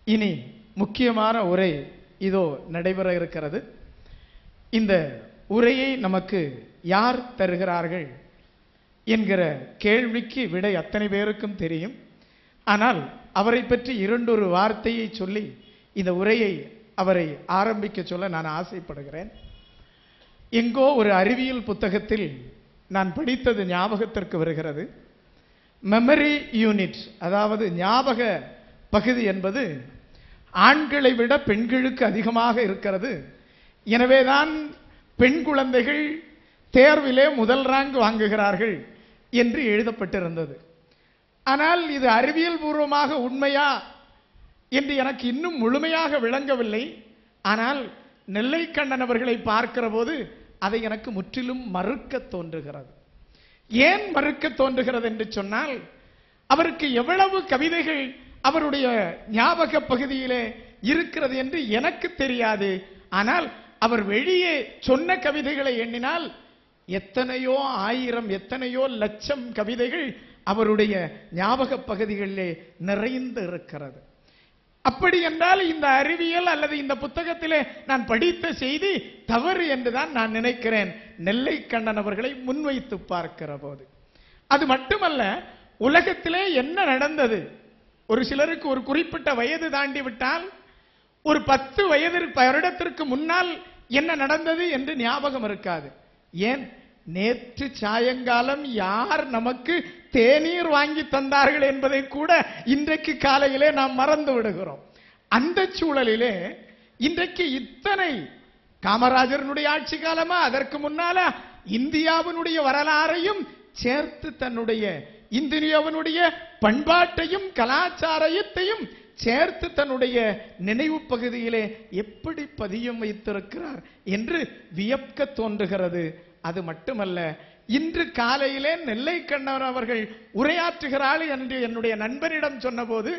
இனி முக்கியமான உரை இதோ நடைபெற இருக்கிறது. இந்த உரையை நமக்கு யார் தருகிறார்கள் என்கிற கேள்விக்கு விடை அத்தனை பேருக்கும் தெரியும். ஆனால் அவரை பற்றி இரண்டொரு வார்த்தையை சொல்லி இந்த உரையை அவரை ஆரம்பிக்க சொல்ல நான் ஆசைப்படுகிறேன். எங்கோ ஒரு அறிவியல் புத்தகத்தில் நான் படித்தது ஞாபகத்திற்கு வருகிறது. மெமரி யூனிட், அதாவது ஞாபக பகுதி என்பது ஆண்களை விட பெண்களுக்கு அதிகமாக இருக்கிறது. எனவேதான் பெண் குழந்தைகள் தேர்விலே முதல் ரேங்க் வாங்குகிறார்கள் என்று எழுதப்பட்டிருந்தது. ஆனால் இது அறிவியல் பூர்வமாக உண்மையா என்று எனக்கு இன்னும் முழுமையாக விளங்கவில்லை. ஆனால் நெல்லைக்கண்ணன் அவர்களை பார்க்கிற போது அதை எனக்கு முற்றிலும் மறுக்க தோன்றுகிறது. ஏன் மறுக்க தோன்றுகிறது என்று சொன்னால், அவருக்கு எவ்வளவு கவிதைகள் அவருடைய ஞாபக பகுதியிலே இருக்கிறது என்று எனக்கு தெரியாது. ஆனால் அவர் வெளியே சொன்ன கவிதைகளை எண்ணினால் எத்தனையோ ஆயிரம், எத்தனையோ லட்சம் கவிதைகள் அவருடைய ஞாபக பகுதிகளிலே நிறைந்து இருக்கிறது. அப்படி என்றால் இந்த அறிவியல் அல்லது இந்த புத்தகத்திலே நான் படித்த செய்தி தவறு என்றுதான் நான் நினைக்கிறேன், நெல்லைக்கண்ணன் அவர்களை முன்வைத்து பார்க்கிற போது. அது மட்டுமல்ல, உலகத்திலே என்ன நடந்தது, ஒரு சிலருக்கு ஒரு குறிப்பிட்ட வயது தாண்டி விட்டால் ஒரு 10 வருடத்திற்கு முன்னால் என்ன நடந்தது என்று ஞாபகம் இருக்காது. ஏன், நேற்று சாயங்காலம் யார் நமக்கு தேநீர் வாங்கி தந்தார்கள் என்பதை கூட இன்றைக்கு காலையிலே நாம் மறந்து விடுகிறோம். அந்த சூழலிலே இன்றைக்கு இத்தனை காமராஜருடைய ஆட்சி காலமா, அதற்கு முன்னால இந்தியாவினுடைய வரலாறையும் சேர்த்து, தன்னுடைய இந்தியாவினுடைய பண்பாட்டையும் கலாச்சாரத்தையும் சேர்த்து தன்னுடைய நினைவு பகுதியிலே எப்படி பதியம் வைத்திருக்கிறார் என்று வியக்க தோன்றுகிறது. அது மட்டுமல்ல, இன்று காலையிலே நெல்லைக்கண்ணன் அவர்கள் உரையாற்றுகிறாள் என்று என்னுடைய நண்பரிடம் சொன்னபோது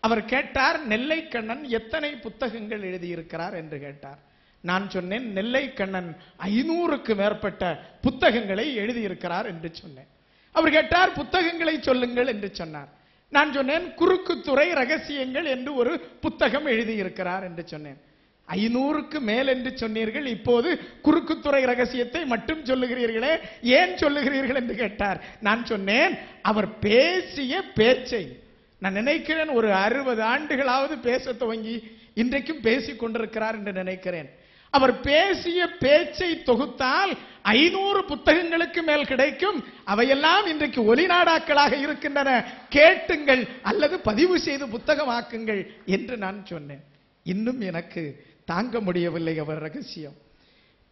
அவர் கேட்டார், நெல்லைக்கண்ணன் எத்தனை புத்தகங்கள் எழுதியிருக்கிறார் என்று கேட்டார். நான் சொன்னேன், நெல்லைக்கண்ணன் 500க்கு மேற்பட்ட புத்தகங்களை எழுதியிருக்கிறார் என்று சொன்னேன். அவர் கேட்டார், புத்தகங்களை சொல்லுங்கள் என்று சொன்னார். நான் சொன்னேன், குறுக்குத்துறை ரகசியங்கள் என்று ஒரு புத்தகம் எழுதியிருக்கிறார் என்று சொன்னேன். 500க்கு மேல் என்று சொன்னீர்கள், இப்போது குறுக்குத்துறை ரகசியத்தை மட்டும் சொல்லுகிறீர்களே, ஏன் சொல்லுகிறீர்கள் என்று கேட்டார். நான் சொன்னேன், அவர் பேசிய பேச்சை நான் நினைக்கிறேன் ஒரு 60 ஆண்டுகளாவது பேச துவங்கி இன்றைக்கும் பேசிக் கொண்டிருக்கிறார் என்று நினைக்கிறேன். அவர் பேசிய பேச்சை தொகுத்தால் 500 புத்தகங்களுக்கு மேல் கிடைக்கும். அவையெல்லாம் இன்றைக்கு ஒலிநாடாக்களாக இருக்கின்றன, கேட்டுங்கள் அல்லது பதிவு செய்து புத்தகமாக்குங்கள் என்று நான் சொன்னேன். இன்னும் எனக்கு தாங்க முடியவில்லை அவர் ரகசியம்.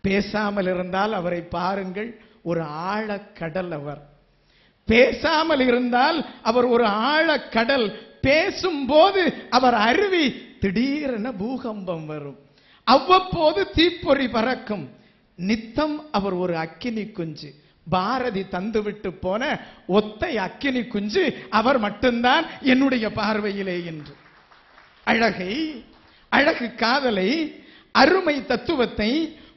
பேசாமல் இருந்தால் அவரை பாருங்கள், ஒரு ஆழக்கடல். அவர் பேசாமல் இருந்தால் அவர் ஒரு ஆழக்கடல். பேசும்போது அவர் அருவி, திடீரென பூகம்பம் வரும், அவ்வப்போது தீப்பொறி பறக்கும். நித்தம் அவர் ஒரு அக்கினி குஞ்சு, பாரதி தந்துவிட்டு போன ஒத்தை அக்கினி குஞ்சு அவர் மட்டும்தான் என்னுடைய பார்வையிலே என்று. அழகை, அழகு காதலை, அருமை தத்துவத்தை,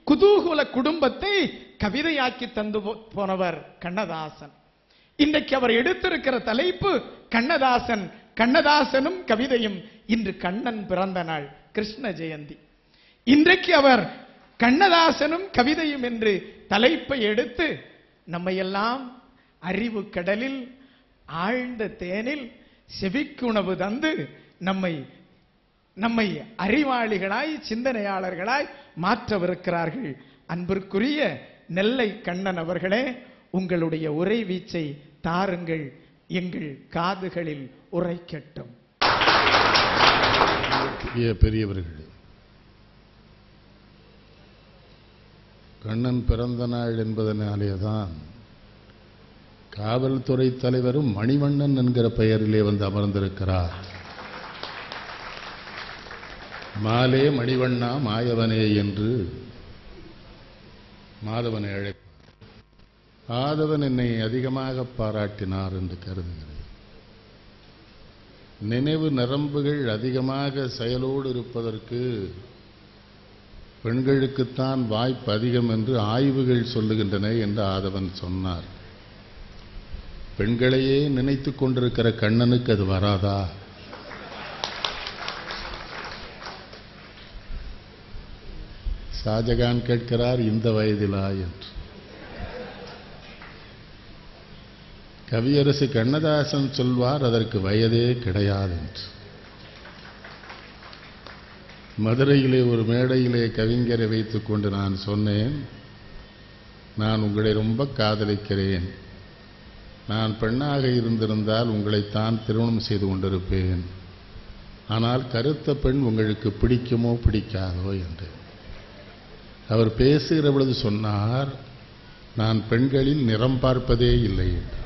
குதூகல குடும்பத்தை கவிதையாக்கி தந்து போனவர் கண்ணதாசன். இன்றைக்கு அவர் எடுத்திருக்கிற தலைப்பு கண்ணதாசன், கண்ணதாசனும் கவிதையும். இன்று கண்ணன் பிறந்த நாள், கிருஷ்ண ஜெயந்தி. இன்றைக்கு அவர் கண்ணதாசனும் கவிதையும் என்று தலைப்பை எடுத்து நம்மையெல்லாம் அறிவு கடலில் ஆழ்ந்த தேனில் செவிக்குணவு தந்து நம்மை அறிவாளிகளாய், சிந்தனையாளர்களாய் மாற்றவிருக்கிறார்கள். அன்பிற்குரிய நெல்லைக்கண்ணன் அவர்களே, உங்களுடைய உரை வீச்சை தாருங்கள், எங்கள் காதுகளில் உரைக்கட்டும். பெரியவர்கள், கண்ணன் பிறந்த நாள் என்பதனாலேதான் காவல்துறை தலைவரும் மணிவண்ணன் என்கிற பெயரிலே வந்து அமர்ந்திருக்கிறார். மாலே மணிவண்ணா மாயவனே என்று மாதவனை அழைப்பார். ஆதவன் என்னை அதிகமாக பாராட்டினார் என்று கருதுகிறேன். நினைவு நரம்புகள் அதிகமாக செயலோடு இருப்பதற்கு பெண்களுக்குத்தான் வாய்ப்பு அதிகம் என்று ஆய்வுகள் சொல்லுகின்றன என்று ஆதவன் சொன்னார். பெண்களையே நினைத்துக் கொண்டிருக்கிற கண்ணனுக்கு அது வராதா? ஷாஜகான் கேட்கிறார், இந்த வயதிலா என்று. கவியரசு கண்ணதாசன் சொல்வார், அதற்கு வயதே கிடையாது என்று. மதுரையிலே ஒரு மேடையிலே கவிஞரை வைத்துக் கொண்டு நான் சொன்னேன், நான் உங்களை ரொம்ப காதலிக்கிறேன், நான் பெண்ணாக இருந்திருந்தால் உங்களைத்தான் திருமணம் செய்து கொண்டிருப்பேன், ஆனால் கருத்த பெண் உங்களுக்கு பிடிக்குமோ பிடிக்காதோ என்று. அவர் பேசுகிற பொழுது சொன்னார், நான் பெண்களில் நிறம் பார்ப்பதே இல்லை என்று.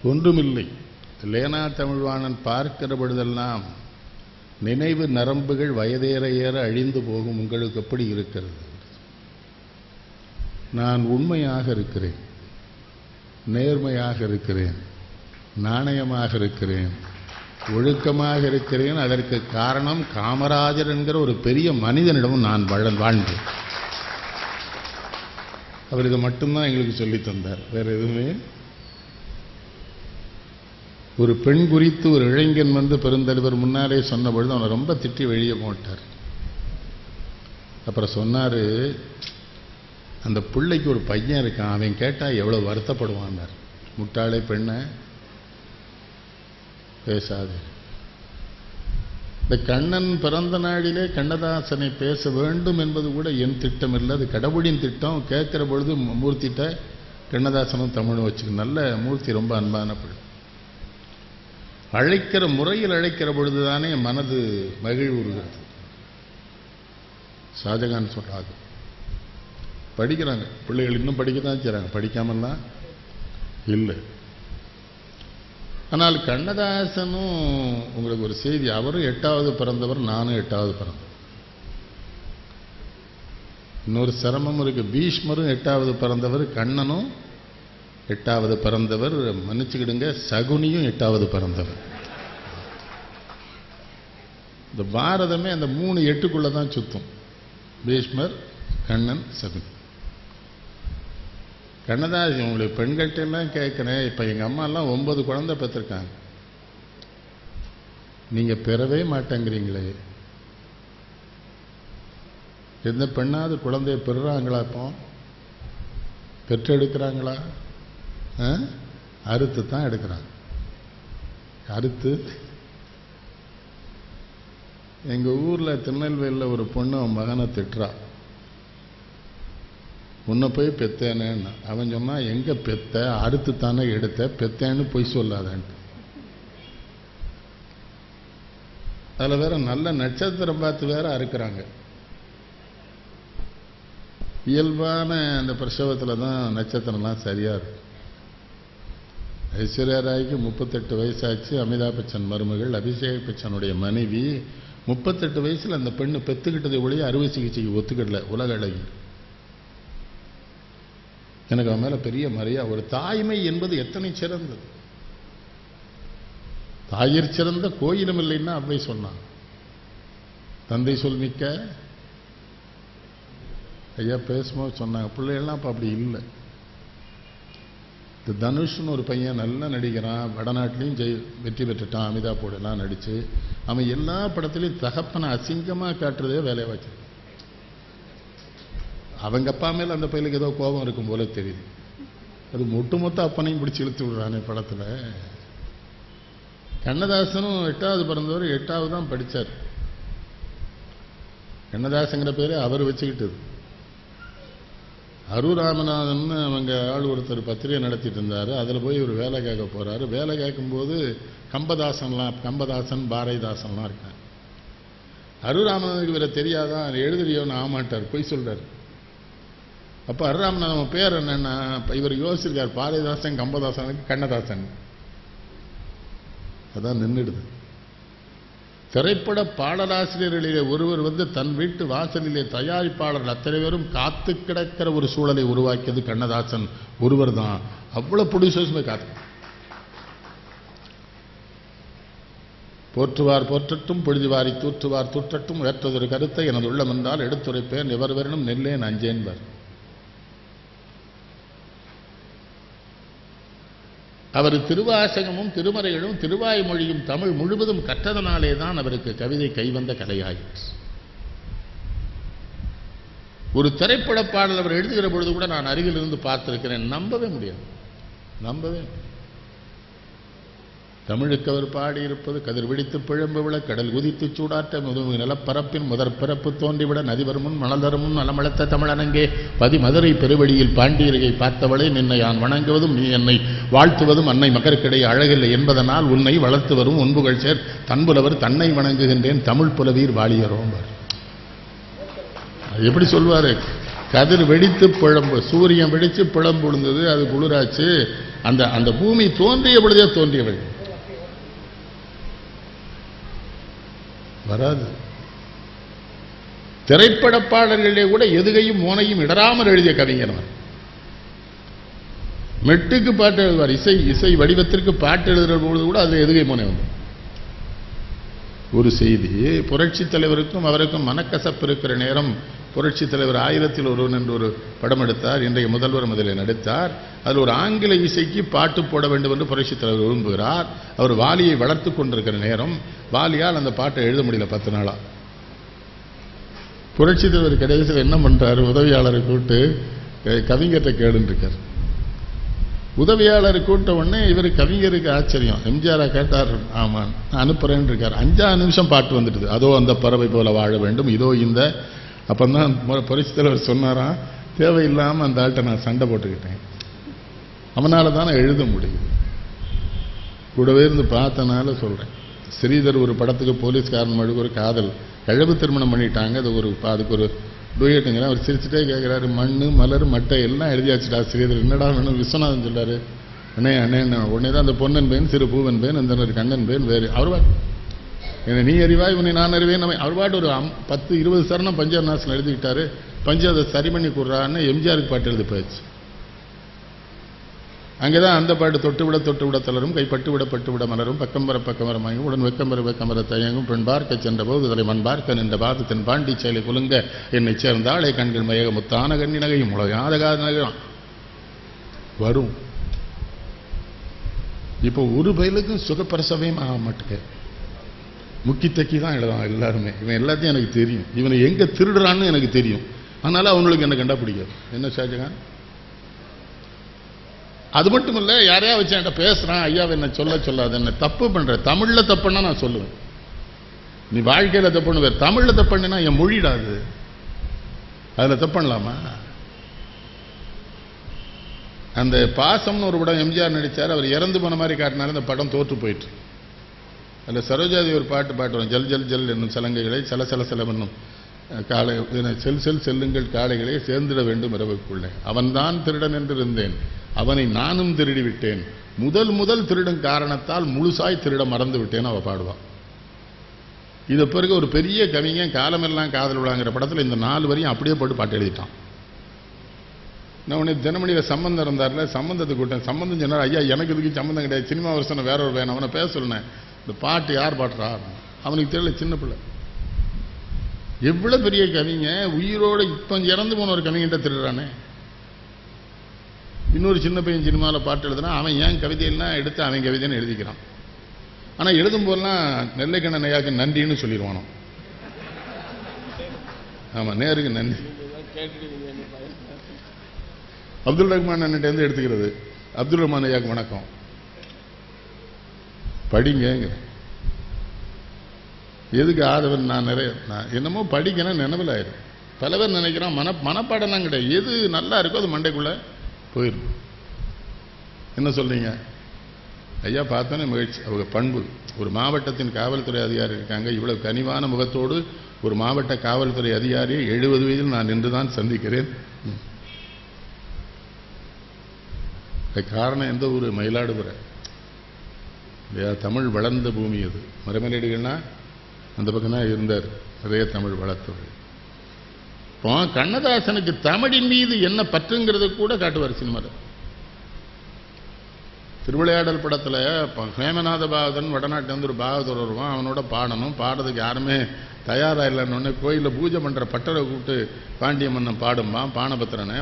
ஒன்றுமில்லை, லேனா தமிழ்வாணன் பார்க்கிற பொழுதெல்லாம் நினைவு நரம்புகள் வயதேற ஏற அழிந்து போகும், உங்களுக்கு எப்படி இருக்கிறது? நான் உண்மையாக இருக்கிறேன், நேர்மையாக இருக்கிறேன், நாணயமாக இருக்கிறேன், ஒழுக்கமாக இருக்கிறேன். அதற்கு காரணம் காமராஜர் என்கிற ஒரு பெரிய மனிதனிடம் நான் வாழ்ந்தேன். அவர் இதை மட்டும்தான் எங்களுக்கு சொல்லித் தந்தார், வேற எதுவுமே. ஒரு பெண் குறித்து ஒரு இளைஞன் வந்து பெருந்தலைவர் முன்னாலே சொன்ன பொழுது அவனை ரொம்ப திட்டி வெளியே போட்டார். அப்புறம் சொன்னாரு, அந்த பிள்ளைக்கு ஒரு பையன் இருக்கான், அவன் கேட்டா எவ்வளவு வருத்தப்படுவான்னார். முட்டாளே பெண்ணை பேசாது. இந்த கண்ணன் பிறந்த நாளிலே கண்ணதாசனை பேச வேண்டும் என்பது கூட என் திட்டம் இல்லை, அது கடவுளின் திட்டம். கேட்கிற பொழுது மூர்த்திட்ட கண்ணதாசனும் தமிழும் வச்சுக்க, நல்ல மூர்த்தி, ரொம்ப அன்பான பிள்ளை. அழைக்கிற முறையில் அழைக்கிற பொழுதுதானே மனது மகிழ்வுறுகிறது. ஷாஜகான் சொல்றாங்க, படிக்கிறாங்க பிள்ளைகள், இன்னும் படிக்கத்தான் செய்றாங்க, படிக்காமல்லாம் இல்லை. ஆனால் கண்ணதாசனும் உங்களுக்கு ஒரு செய்தி, அவரும் 8வது பிறந்தவர், நானும் 8வது பிறந்தவர். இன்னொரு சிரமம் இருக்கு, பீஷ்மரும் 8வது பிறந்தவர், கண்ணனும் 8வது பிறந்தவர், மன்னிச்சுக்கிடுங்க, சகுனியும் 8வது பிறந்தவர். இந்த பாரதமே அந்த 3 8க்குள்ள தான் சுத்தும், பீஷ்மர், கண்ணன், சகுனி. கண்ணதாசன் உங்களுக்கு பெண்கள்கிட்ட எல்லாம் கேட்கிறேன், இப்ப எங்க அம்மா எல்லாம் 9 குழந்தை பெற்றிருக்காங்க, நீங்க பெறவே மாட்டேங்கிறீங்களே, எந்த பெண்ணாவது குழந்தைய பெறுறாங்களா? இப்போ பெற்றெடுக்கிறாங்களா? அறுத்து தான் எடுக்கிறாங்க. அறுத்து. எங்க ஊர்ல திருநெல்வேலியில் ஒரு பொண்ணு மகனை திட்டுறா, உன்னை போய் பெத்தேன்னு. அவன் சொன்னா, எங்க பெத்த, அறுத்து தானே எடுத்த, பெத்தேன்னு பொய் சொல்லாதான்ட்டு. அதுல வேற நல்ல நட்சத்திரம் பார்த்து வேற அறுக்கிறாங்க. இயல்பான அந்த பிரசவத்துல தான் நட்சத்திரம்லாம் சரியா இருக்கும். ஐஸ்வர்யா ராய்க்கு 38 வயசாச்சு, அமிதாப் பச்சன் மருமகள், அபிஷேக் பச்சனுடைய மனைவி. 38 வயசுல அந்த பெண்ணு பெத்துக்கிட்டதை ஒழிய அறுவை சிகிச்சைக்கு ஒத்துக்கிடல, உலக அழகி. எனக்கு அவன் மேல பெரிய மரியாதை. ஒரு தாய்மை என்பது எத்தனை சிறந்தது. தாயிற் சிறந்த கோயிலும் இல்லைன்னா அப்படி சொன்னான். தந்தை சொல் மிக்க ஐயா பேசும்போது சொன்னாங்க, பிள்ளைகள்லாம் அப்ப அப்படி இல்லை. இந்த தனுஷ்னு ஒரு பையன் நல்லா நடிக்கிறான், வடநாட்டிலையும் வெற்றி பெற்றுட்டான், அமிதாப்போட எல்லாம் நடிச்சு. அவன் எல்லா படத்திலையும் தகப்பனை அசிங்கமா காட்டுறதே வேலையை வச்சு. அவங்க அப்பா மேல அந்த பையனுக்கு ஏதோ கோபம் இருக்கும் போல தெரியுது. அது ஒட்டுமொத்த அப்பனையும் பிடிச்சி இழுத்து விடுறானே படத்துல. கண்ணதாசனும் 8வது பிறந்தவர், 8வது தான் படிச்சார். கண்ணதாசங்கிற பேரு அவர் வச்சுக்கிட்டது. அருராமநாதன் அவங்க ஆள் ஒருத்தர் பத்திரிகை நடத்திட்டு இருந்தாரு, அதுல போய் ஒரு வேலை கேட்க போறாரு. வேலை கேட்கும்போது கம்பதாசன் பாரதிதாசன்லாம் இருக்காங்க. அருராமநாதனுக்கு இவரை தெரியாதான், எழுதுறியோன்னு ஆமாட்டார், போய் சொல்றாரு. அப்ப அருராமநாதன் பேர் என்னன்னா, இவர் யோசிச்சிருக்கார், பாரதிதாசன் கம்பதாசனுக்கு கண்ணதாசன். அதான் நின்றுடுது. திரைப்பட பாடலாசிரியர்களிலே ஒருவர் வந்து தன் வீட்டு வாசலிலே தயாரிப்பாளர்கள் அத்தனை பேரும் காத்து கிடக்கிற ஒரு சூழலை உருவாக்கியது கண்ணதாசன் ஒருவர் தான். அவ்வளவு ப்ரொடியூசர்ஸுமே காத்து. போற்றுவார் போற்றட்டும், பொழுதுவாரி தூற்றுவார் தூற்றட்டும், ஏற்றதொரு கருத்தை எனது உள்ளம் என்றால் எடுத்துரைப்பேன், எவர் வேணும் நெல்லேன் அஞ்சேன்பர். அவர் திருவாசகமும் திருமறைகளும் திருவாய்மொழியும் தமிழ் முழுவதும் கற்றதனாலே தான் அவருக்கு கவிதை கைவந்த கலையாயிற்று. ஒரு திரைப்பட பாடல் அவர் எழுதுகிற பொழுது கூட நான் அருகில் இருந்து பார்த்திருக்கிறேன். நம்பவே முடியாது. தமிழுக்கு அவர் பாடியிருப்பது கதிர் வெடித்து பிழம்பு விழ கடல் குதித்து சூடாட்ட முதுகு நிலப்பரப்பின் முதற் பிறப்பு தோன்றிவிட நதிவர் முன் மணல்தரும் முன் நலமளத்த தமிழனங்கே பதி மதுரை பெருவழியில் பாண்டியரையை பார்த்தவளே நின்னை நான் வணங்குவதும் நீ என்னை வாழ்த்துவதும் அன்னை மகற்கிடையே அழகில்லை என்பதனால் உன்னை வளர்த்து வரும் ஒன்புகள் சேர் தன்புலவர் தன்னை வணங்குகின்றேன் தமிழ் புலவீர் வாழியரோம்பார். எப்படி சொல்வாரு? கதிர் வெடித்து பிழம்பு, சூரியன் வெடிச்சு பிழம்பு விழுந்தது, அது குளிராச்சு. அந்த பூமி தோன்றிய பொழுதே தோன்றியவள் வராது. திரைப்பட பாடல்களிலே கூட எதுகையும் மோனையும் இடராமல் எழுதிய கவிஞர். மெட்டுக்கு பாட்டு எழுதுவார். இசை வடிவத்திற்கு பாட்டு எழுதுகிற பொழுது கூட அதுல எதுகை மோனை வந்து ஒரு செய்தி. புரட்சி தலைவருக்கும் அவருக்கும் மனக்கசப்பு இருக்கிற நேரம் புரட்சி தலைவர் 1000 ஒருவன் என்று ஒரு படம் எடுத்தார். இன்றைய முதல்வர் முதலில் நடித்தார். அதில் ஒரு ஆங்கில இசைக்கு பாட்டு போட வேண்டும் என்று புரட்சி தலைவர் விரும்புகிறார். அவர் வாலியை வளர்த்து கொண்டிருக்கிற நேரம் வாலியால் அந்த பாட்டை எழுத முடியல 10 நாளா. புரட்சி தலைவர் கடைசியில் என்ன பண்றாரு? உதவியாளரை கூப்பிட்டு கவிஞர்கிட்ட கேளுன்னு இருக்கார். உதவியாளர் கூட்ட உடனே இவர் கவிஞருக்கு ஆச்சரியம். எம்ஜிஆரா கேட்டார். ஆமா நான் அனுப்புறேன்னு இருக்கார். 5 நிமிஷம் பாட்டு வந்துடுது. அதோ அந்த பறவை போல வாழ வேண்டும், இதோ இந்த. அப்பந்தான் புரட்சி தலைவர் சொன்னாராம், தேவையில்லாம அந்த ஆள்கிட்ட நான் சண்டை போட்டுக்கிட்டேன், அவனால தான் நான் எழுத முடியும். கூடவே இருந்து பார்த்தனால சொல்றேன். ஸ்ரீதர் ஒரு படத்துக்கு போலீஸ்காரன் மழுக்கு ஒரு காதல் கழவு திருமணம் பண்ணிட்டாங்க. அதுக்கு ஒரு டூயட்டுங்கிற அவர் சிரிச்சுட்டே கேட்கிறாரு, மண்ணு மலர் மட்டை எல்லாம் எழுதியாச்சுடா ஸ்ரீதர், என்னடா வேணும்? விஸ்வநாதன் சொல்றாரு, அண்ணே உடனே தான் அந்த பொன்னன் பேன் சிறு பூவன் பேன் அந்த கண்ணன் பேன் வேறு. அவர் பாட்டு என்ன நீ அறிவாய் உன்னை நான் அறிவேன். அவர் பாட்டு ஒரு 10-20 சரணம் பஞ்சாப் நாசன் எழுதிக்கிட்டாரு. பஞ்சு அதை சரி பண்ணி கொடுறான்னு எம்ஜிஆருக்கு பாட்டு எழுதி போயிடுச்சு. அங்கேதான் அந்த பாட்டு தொட்டு விட தளரும் கைப்பட்டு விட மலரும் பக்கம் வர மயங்கும் உடன் வெக்கம்பர தயங்கும் பெண் பார்க்க சென்ற போது தலை மண் பார்க்க நின்ற பாத்து தென் பாண்டி செயலை குலுங்க என்னை சேர்ந்தாளே கண்கள் மயக முத்தான கண்ணி நகையும் உலகாத காத நகையும் வரும். இப்போ ஒரு பயிலுக்கும் சுகப்பிரசவம் ஆக மாட்டேங்க. முக்கி தக்கி தான் எழுதான் எல்லாருமே. இவன் எல்லாத்தையும் எனக்கு தெரியும், இவனை எங்க திருடுறான்னு எனக்கு தெரியும். அதனால அவங்களுக்கு என்ன கண்டா பிடிக்காது. என்ன ஷாஜகான்? அது மட்டும் இல்ல, யாரையா வச்சு என்கிட்ட பேசுறான், ஐயாவை என்ன சொல்லாது, என்ன தப்பு பண்ற, தமிழ்ல தப்புன்னா நான் சொல்லுவேன். நீ வாழ்க்கையில தப்புன்னு வேறு, தமிழ்ல தப்புன்னா என் மொழிடாது, அதுல தப்பு பண்ணலாமா? அந்த பாசம்னு ஒரு படம் எம்ஜிஆர் நடிச்சார். அவர் இறந்து போன மாதிரி காட்டினாலும் அந்த படம் தோற்று போயிட்டு. அதில் சரோஜாதி ஒரு பாட்டு பாட்டுவோம், ஜல் ஜல் ஜல் என்னும் சலங்கைகளை சலசலம் என்னும் காலை செல்லுங்கள் காளைகளை சேர்ந்திட வேண்டும் இரவுக்குள்ளே. அவன்தான் திருடன் என்று இருந்தேன், அவனை நானும் திருடி விட்டேன், முதல் திருடும் காரணத்தால் முழுசாய் திருட மறந்து விட்டேன் அவ பாடுவான். இது பிறகு ஒரு பெரிய கவிஞன் காலமெல்லாம் காதல் விழாங்கிற படத்தில் இந்த 4 வரையும் அப்படியே போட்டு பாட்டு எழுதிட்டான். நான் உடனே தினமணியில் சம்பந்தம் இருந்தார்ல, சம்பந்தத்தை கூட்டேன். சம்பந்தம் சொன்னார், ஐயா எனக்கு இதுக்கு சம்பந்தம் கிடையாது, சினிமா வருஷம் வேற ஒரு வேணும், அவனை பேச சொல்லினேன். இந்த பாட்டு யார் பாடுறா? அவனுக்கு தெரியல, சின்ன பிள்ளை. எவ்வளவு பெரிய கவிங்க உயிரோட இப்ப இறந்து போன ஒரு கவிங்கிட்ட திருடுறானே. இன்னொரு சின்ன பையன் சினிமாவில் பாட்டு எழுதுனா அவன் ஏன் கவிதையெல்லாம் எடுத்து அவன் கவிதைன்னு எழுதிக்கிறான். ஆனா எழுதும் போதெல்லாம் நெல்லைக்கண்ண நையாக்கு நன்றின்னு சொல்லிடுவானோ. ஆமா, நேருக்கு நன்றி. அப்துல் ரஹ்மான் அண்ணன்ட்ட இருந்து எடுத்துக்கிறது. அப்துல் ரஹ்மான் ஐயாக்கு வணக்கம், படிங்க. எதுக்கு ஆதவன்? நான் என்னமோ படிக்கணும் நினைவில் ஆயிரும். பல பேர் நினைக்கிறான் மனப்பாடம்லாம் கிடையாது, எது நல்லா இருக்கோ அது மண்டைக்குள்ள போயிடும். என்ன சொல்றீங்க ஐயா? பார்த்தோன்னே மகிழ்ச்சி. அவங்க பண்பு. ஒரு மாவட்டத்தின் காவல்துறை அதிகாரி இருக்காங்க, இவ்வளவு கனிவான முகத்தோடு ஒரு மாவட்ட காவல்துறை அதிகாரியை 70 வயதில் நான் நின்றுதான் சந்திக்கிறேன். காரணம் எந்த ஊர்? மயிலாடுதுறை. தமிழ் வளர்ந்த பூமி அது. மரமலேடிகள்னா அந்த பக்கம் தான் இருந்தார், நிறைய தமிழ் வளர்த்தவர். இப்போ கண்ணதாசனுக்கு தமிழின் மீது என்ன பற்றுங்கிறத கூட காட்டுவார் சினிமாவில். திருவிளையாடல் படத்தில் ஹேமநாத பாகவதன் வடநாட்டில் வந்து ஒரு பாகவதர் வருவான், அவனோட பாடணும். பாடுறதுக்கு யாருமே தயாராக இல்லைன்னு கோயிலில் பூஜை பண்ணுற பட்டரை கூப்பிட்டு பாண்டிய மன்னன் பாடும்பான் பானபத்திரனை.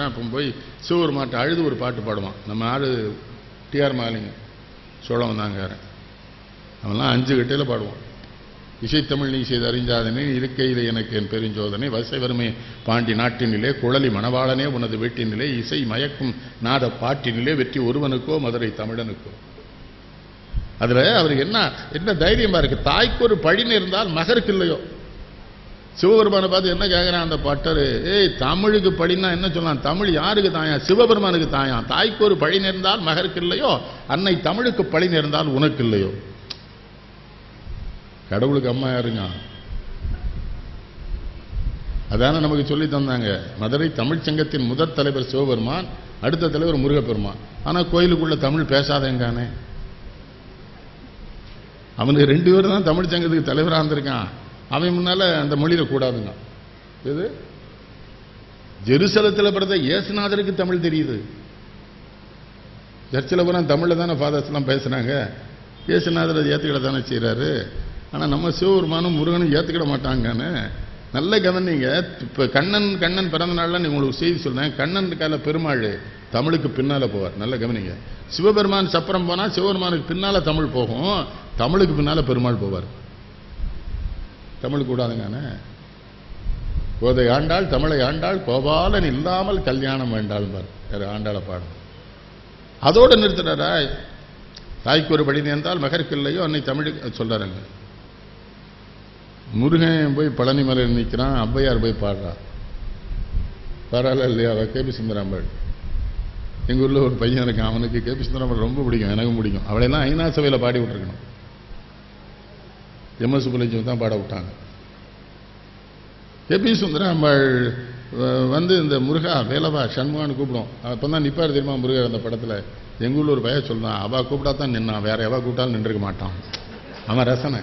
அப்போ போய் சிவர் மாட்டை அழுது ஒரு பாட்டு பாடுவான். நம்ம ஆடு டிஆர் மாலிங்க சோழம் தாங்காரன். அவன்லாம் 5 கட்டையில் பாடுவான். இசைத்தமிழ் நீ செய்து அறிஞ்சாதனே இருக்கையிலே எனக்கு என் பெருஞ்சோதனை வசை வறுமை பாண்டி நாட்டினிலே குழலி மணவாளனே உனது வீட்டினிலே இசை மயக்கும் நாத பாட்டினிலே வெற்றி ஒருவனுக்கோ மதுரை தமிழனுக்கோ. அதுல அவருக்கு என்ன தைரியமா இருக்கு. தாய்க்கு ஒரு பழின்னு இருந்தால் மகருக்கு இல்லையோ. சிவபெருமானை பார்த்து என்ன கேட்கிறான் அந்த பட்டரு, ஏய் தமிழுக்கு பழின்னா என்ன சொல்லலாம்? தமிழ் யாருக்கு தாயா? சிவபெருமானுக்கு தாயா. தாய்க்கு ஒரு பழி நேர்ந்தால் மகருக்கு இல்லையோ, அன்னை தமிழுக்கு பழி நேர்ந்தால் உனக்கு இல்லையோ. கடவுளுக்கு அம்மா யாருங்க? அதான நமக்கு சொல்லி தந்தாங்க. மதுரை தமிழ் சங்கத்தின் முதல் தலைவர் சிவபெருமான், அடுத்த தலைவர் முருகப்பெருமான். ஆனா கோயிலுக்குள்ள தமிழ் பேசாதேங்கானே. அவனுக்கு 2 பேரும் தான் தமிழ் சங்கத்துக்கு தலைவராக இருந்திருக்கான். அவன் முன்னால அந்த மொழியில கூடாதுங்க. இது ஜெருசலத்தில் பிறந்த இயேசுநாதருக்கு தமிழ் தெரியுது. சர்ச்சில் பூரா தமிழில் தானே ஃபாதர்ஸ் எல்லாம் பேசுனாங்க. இயேசுநாதர் அதை ஏற்றுக்கிட தானே செய்கிறாரு. ஆனால் நம்ம சிவபெருமானும் முருகனும் ஏற்றுக்கிட மாட்டாங்கன்னு நல்ல கவனிங்க. இப்போ கண்ணன் பிறந்த நாளில் நீ உங்களுக்கு செய்தி சொல்றேன். கண்ணன் கால பெருமாள் தமிழுக்கு பின்னால போவார். நல்ல கவனிங்க. சிவபெருமான் சப்பரம் போனால் சிவபெருமானுக்கு பின்னால தமிழ் போகும், தமிழுக்கு பின்னால பெருமாள் போவார். தமிழ் கூடாதுங்கானே. கோதை ஆண்டாள் தமிழை ஆண்டாள் கோபாலன் இல்லாமல் கல்யாணம் வேண்டாள் பார் ஆண்டாளை பாடும். அதோடு நிறுத்துறாரா? தாய்க்கு ஒரு படி நேர்ந்தால் மகருக்கு இல்லையோ அன்னை தமிழுக்கு சொல்றாருங்க. முருகன் போய் பழனி மலையில் நிற்கிறான், ஔவையார் போய் பாடுறா. பாராள இல்லையா? கேபி சுந்தராம்பாள். எங்கள் ஊரில் ஒரு பையன் இருக்கான், அவனுக்கு கேபி சுந்தராம்பாள் ரொம்ப பிடிக்கும், எனக்கும் பிடிக்கும். அவளையெல்லாம் ஐநா சபையில் பாடி விட்டுருக்கணும். எம்எஸ் சுப்புலட்சுமி தான் பாட விட்டாங்க. கேபி சுந்தராம்பாள் வந்து இந்த முருகா வேலவா சண்முகான்னு கூப்பிடும். அப்போ தான் நிற்பார் தெரியுமா முருகர் அந்த படத்தில். எங்கள் ஊரில் ஒரு பையன் சொல்கிறான், அவள் கூப்பிட்டா தான் நின்னான், வேற எவா கூப்பிட்டாலும் நின்றுக்க மாட்டான். அவன் ரசனை.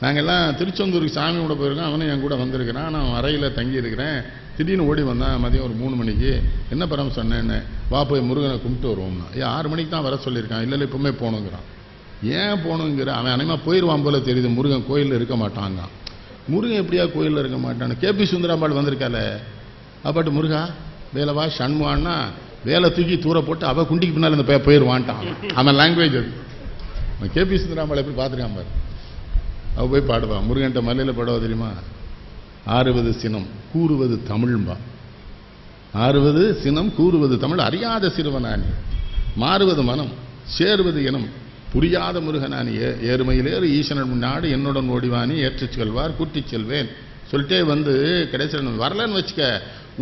நாங்கள்லாம் திருச்செந்தூருக்கு சாமி கூட போயிருக்கோம். அவனும் என் கூட வந்திருக்கிறான். நான் அறையில் தங்கி இருக்கிறேன். திடீர்னு ஓடி வந்தான் மதியம் ஒரு 3 மணிக்கு. என்ன பரம் சொன்னேன்னு, வா போய் முருகனை கும்பிட்டு வருவோம்னா. 6 மணிக்கு தான் வர சொல்லியிருக்கான். இல்லை இப்பவுமே போகணுங்கிறான். ஏன் போகணுங்கிற? அவன் அனைமா போயிடுவான் போல தெரியுது. முருகன் கோயிலில் இருக்க மாட்டாங்க. முருகன் எப்படியா கோயிலில் இருக்க மாட்டான்னு. கேபி சுந்தராம்பாள் வந்திருக்கால, அப்பாட்டு முருகா வேலவா சண்முகான்னா வேலை தூக்கி தூர போட்டு அவள் குண்டிக்கு பின்னால் இந்த போயிடுவான்ட்டான். அவன் லாங்குவேஜ் அது. கேபி சுந்தராம்பாள் எப்படி பார்த்துருக்கான் பாரு. அவ போய் பாடுவான். முருகன்ட்ட மலையில் பாடுவா தெரியுமா? 6வது சினம் கூறுவது தமிழ்பா. 6வது சினம் கூறுவது தமிழ். அறியாத சிறுவனானி மாறுவது மனம் சேருவது இனம் புரியாத முருகனானி ஏறுமையிலேறு ஈசனன் முன்னாடு என்னுடன் ஓடிவானி ஏற்றுச் செல்வார் கூட்டிச் செல்வேன் சொல்லிட்டே வந்து கடைசியில் வரலன்னு வச்சுக்க.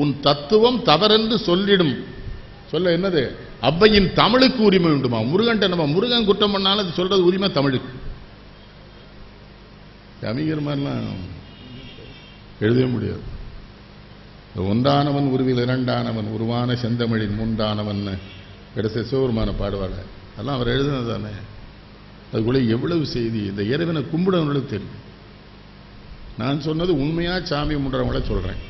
உன் தத்துவம் தவறென்று சொல்லிடும். சொல்ல என்னது? அவ்வையின் தமிழுக்கு உரிமை உண்டுமா? முருகன்ட்ட நம்ம முருகன் குற்றம் பண்ணாலும் அது சொல்றது உரிமை தமிழுக்கு. கவிஞர் மாதிரிலாம் எழுதவே முடியாது. ஒன்றானவன் உருவில் இரண்டானவன் உருவான செந்தமிழின் மூன்றானவன் கடைசி சிவபெருமான பாடுவாள். அதெல்லாம் அவர் எழுதுனது தானே. அதுக்குள்ள எவ்வளவு செய்தி. இந்த இறைவனை கும்பிடவங்களுக்கு தெரியும். நான் சொன்னது உண்மையா சாமி கும்பிடுறவங்கள சொல்றேன்.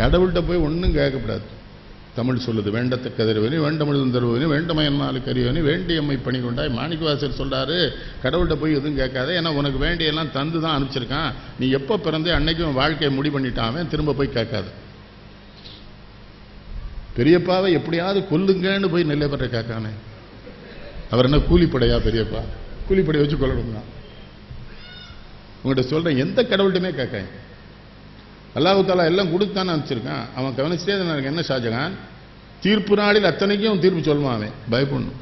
கடவுள்கிட்ட போய் ஒன்றும் கேட்கக்கூடாது. தமிழ் சொல்லுது வேண்டத்தக்க தருவனி வேண்டமிழுதும் தருவனி வேண்டமயன்மாலுக்கு அறிவனி வேண்டியம்மை பணி கொண்டாய். மாணிக்கவாசர் சொல்றாரு, கடவுள்கிட்ட போய் எதுவும் கேட்காத, ஏன்னா உனக்கு வேண்டியெல்லாம் தந்து தான் அனுப்பிச்சிருக்கான். நீ எப்போ பிறந்தே அன்னைக்கும் வாழ்க்கையை முடிவு பண்ணிட்டான், திரும்ப போய் கேட்காது. பெரியப்பாவை எப்படியாவது கொல்லுங்கன்னு போய் நெல்லைப்பட்ட கேட்கானே. அவர் என்ன கூலிப்படையா? பெரியப்பா கூலிப்படை வச்சு கொள்ளணும்னா உங்கள்கிட்ட சொல்றேன். எந்த கடவுள்கிட்டமே கேட்காங்க. அல்லாஹ் தஆலா எல்லாம் கொடுத்தானே அனுப்பிச்சிருக்கான். அவன் கவனிச்சிட்டே தான். என்ன ஷாஜகான் தீர்ப்பு நாளில் அத்தனைக்கும் தீர்ப்பு சொல்லுவான். அவன் பயப்படணும்.